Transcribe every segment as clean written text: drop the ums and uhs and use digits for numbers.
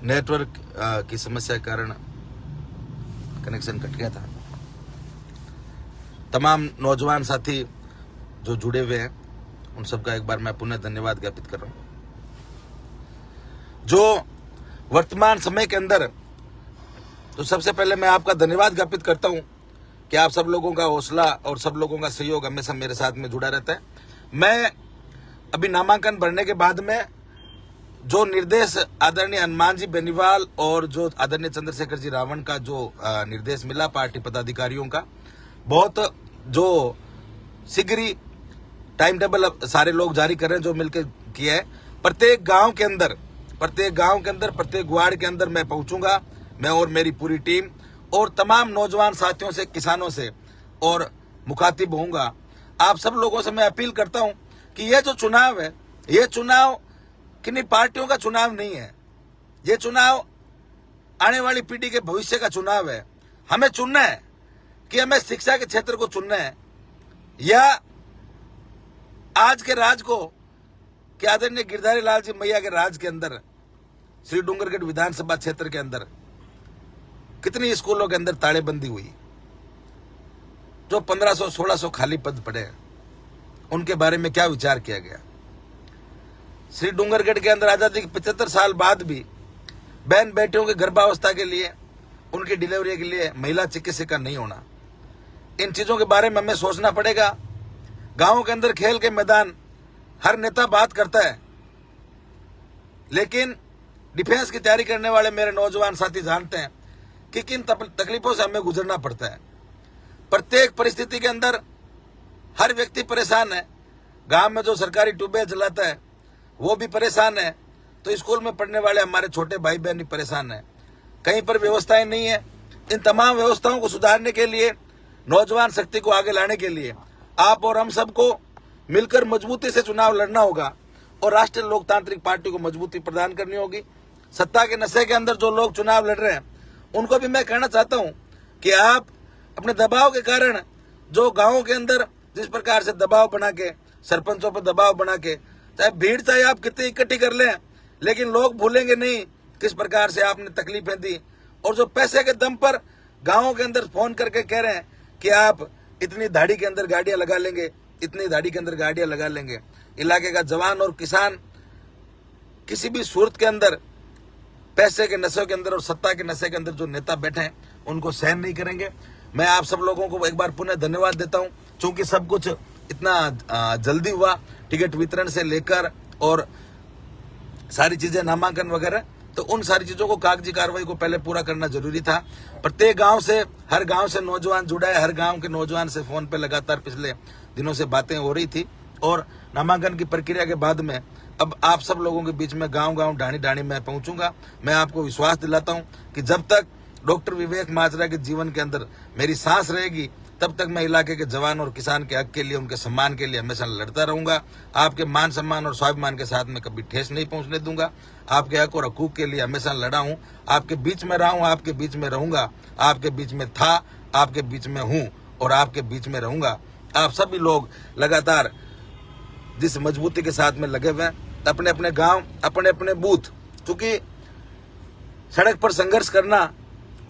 Network की समस्या के कारण कनेक्शन कट गया था। तमाम नौजवान साथी जो जुड़े हुए हैं उन सबका एक बार मैं पुनः धन्यवाद ज्ञापित कर रहा हूं। जो वर्तमान समय के अंदर तो सबसे पहले मैं आपका धन्यवाद ज्ञापित करता हूं कि आप सब लोगों का हौसला और सब लोगों का सहयोग हमेशा मेरे साथ में जुड़ा रहता है। मैं अभी नामांकन भरने के बाद में जो निर्देश आदरणीय हनुमान जी बेनीवाल और जो आदरणीय चंद्रशेखर जी रावण का जो निर्देश मिला पार्टी पदाधिकारियों का, बहुत जो शीघ्र ही टाइम टेबल सारे लोग जारी कर रहे हैं जो मिलकर किया है। प्रत्येक गांव के अंदर प्रत्येक वार्ड के अंदर मैं पहुंचूंगा, मैं और मेरी पूरी टीम और तमाम नौजवान साथियों से, किसानों से और मुखातिब होऊंगा। आप सब लोगों से मैं अपील करता हूं कि ये जो चुनाव है, ये चुनाव किन्हीं पार्टियों का चुनाव नहीं है, ये चुनाव आने वाली पीढ़ी के भविष्य का चुनाव है। हमें चुनना है कि हमें शिक्षा के क्षेत्र को चुनना है या आज के राज को, कि आदरणीय गिरधारी लाल जी मैया के राज के अंदर श्री डूंगरगढ़ विधानसभा क्षेत्र के अंदर कितनी स्कूलों के अंदर ताड़ेबंदी हुई, जो 1500-1600 खाली पद पड़े हैं, उनके बारे में क्या विचार किया गया। श्री डूंगरगढ़ के अंदर आजादी के 75 साल बाद भी बहन बेटियों की गर्भावस्था के लिए, उनकी डिलीवरी के लिए महिला चिकित्सिका नहीं होना, इन चीजों के बारे में हमें सोचना पड़ेगा। गांवों के अंदर खेल के मैदान, हर नेता बात करता है, लेकिन डिफेंस की तैयारी करने वाले मेरे नौजवान साथी जानते हैं कि किन तकलीफों से हमें गुजरना पड़ता है। प्रत्येक परिस्थिति के अंदर हर व्यक्ति परेशान है। गांव में जो सरकारी ट्यूबवेल चलाता है वो भी परेशान है, तो स्कूल में पढ़ने वाले हमारे छोटे भाई बहन भी परेशान है। कहीं पर व्यवस्थाएं नहीं है। इन तमाम व्यवस्थाओं को सुधारने के लिए, नौजवान शक्ति को आगे लाने के लिए आप और हम सबको मिलकर मजबूती से चुनाव लड़ना होगा और राष्ट्रीय लोकतांत्रिक पार्टी को मजबूती प्रदान करनी होगी। सत्ता के नशे के अंदर जो लोग चुनाव लड़ रहे हैं उनको भी मैं कहना चाहता हूं कि आप अपने दबाव के कारण, जो गांवों के अंदर जिस प्रकार से दबाव बना के, सरपंचों पर दबाव बना के, चाहे भीड़ चाहे आप कितनी इकट्ठी कर लें, लेकिन लोग भूलेंगे नहीं किस प्रकार से आपने तकलीफें दी। और जो पैसे के दम पर गांवों के अंदर फोन करके कह रहे हैं कि आप इतनी दाढ़ी के अंदर गाड़ियां लगा लेंगे, इतनी दाढ़ी के अंदर गाड़ियां लगा लेंगे, इलाके का जवान और किसान किसी भी सूरत के अंदर पैसे के नशे के अंदर और सत्ता के नशे के अंदर जो नेता बैठे हैं उनको सहन नहीं करेंगे। मैं आप सब लोगों को एक बार पुनः धन्यवाद देता हूं, क्योंकि सब कुछ इतना जल्दी हुआ, टिकट वितरण से लेकर और सारी चीजें, नामांकन वगैरह, तो उन सारी चीजों को, कागजी कार्रवाई को पहले पूरा करना जरूरी था। प्रत्येक गांव से, हर गांव से नौजवान जुड़ा है, हर गांव के नौजवान से फोन पे लगातार पिछले दिनों से बातें हो रही थी। और नामांकन की प्रक्रिया के बाद में अब आप सब लोगों के बीच में गांव-गांव, ढाणी-ढाणी मैं पहुंचूंगा। मैं आपको विश्वास दिलाता हूं कि जब तक डॉक्टर विवेक माजरा के जीवन के अंदर मेरी सांस रहेगी, तब तक मैं इलाके के जवान और किसान के हक के लिए, उनके सम्मान के लिए हमेशा लड़ता रहूंगा। आपके मान सम्मान और स्वाभिमान के साथ में कभी ठेस नहीं पहुंचने दूंगा। आपके हक और हकूक के लिए हमेशा लड़ा हूं, आपके बीच में रहा हूं, आपके बीच में रहूंगा, आपके बीच में था, आपके बीच में हूं और आपके बीच में रहूंगा। आप सभी लोग लगातार जिस मजबूती के साथ में लगे हुए हैं, अपने अपने गांव, अपने अपने बूथ, क्योंकि सड़क पर संघर्ष करना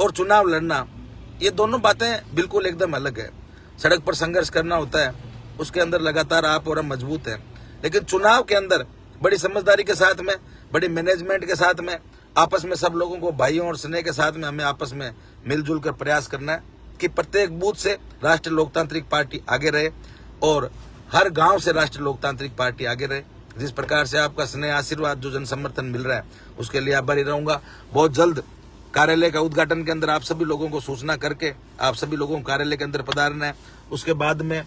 और चुनाव लड़ना, ये दोनों बातें बिल्कुल एकदम अलग है। सड़क पर संघर्ष करना होता है, उसके अंदर लगातार आप और हम मजबूत हैं, लेकिन चुनाव के अंदर बड़ी समझदारी के साथ में, बड़ी मैनेजमेंट के साथ में, आपस में सब लोगों को भाइयों और स्नेह के साथ में हमें आपस में मिलजुल कर प्रयास करना है कि प्रत्येक बूथ से राष्ट्रीय लोकतांत्रिक पार्टी आगे रहे और हर गांव से राष्ट्रीय लोकतांत्रिक पार्टी आगे रहे। जिस प्रकार से आपका स्नेह, आशीर्वाद, जो जन समर्थन मिल रहा है, उसके लिए आभारी रहूंगा। बहुत जल्द कार्यालय का उद्घाटन के अंदर आप सभी लोगों को सूचना करके आप सभी लोगों को कार्यालय के अंदर पधारना है। उसके बाद में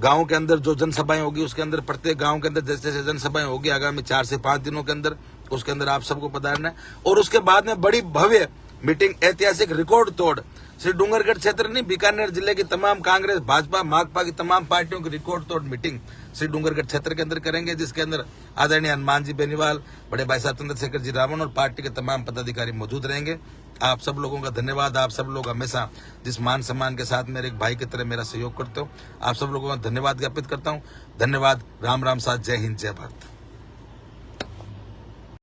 गांव के अंदर जो जनसभाएं होगी, उसके अंदर प्रत्येक गांव के अंदर जैसे जैसे जनसभाएं होगी आगामी 4 से 5 दिनों के अंदर, उसके अंदर आप सबको पधारना है। और उसके बाद में बड़ी भव्य मीटिंग, ऐतिहासिक रिकॉर्ड तोड़, श्री डूंगरगढ़ क्षेत्र नहीं, बीकानेर जिले की तमाम कांग्रेस, भाजपा, माकपा की तमाम पार्टियों की रिकॉर्ड तोड़ मीटिंग श्री डूंगरगढ़ क्षेत्र के अंदर करेंगे, जिसके अंदर आदरणीय हनुमान जी बेनीवाल, बड़े भाई साहब चंद्रशेखर जी रावण और पार्टी के तमाम पदाधिकारी मौजूद रहेंगे। आप सब लोगों का धन्यवाद। आप सब लोग हमेशा जिस मान सम्मान के साथ मेरे एक भाई की तरह मेरा सहयोग करते हो, आप सब लोगों का धन्यवाद ज्ञापित करता हूँ। धन्यवाद। राम राम साथ, जय हिंद, जय भारत।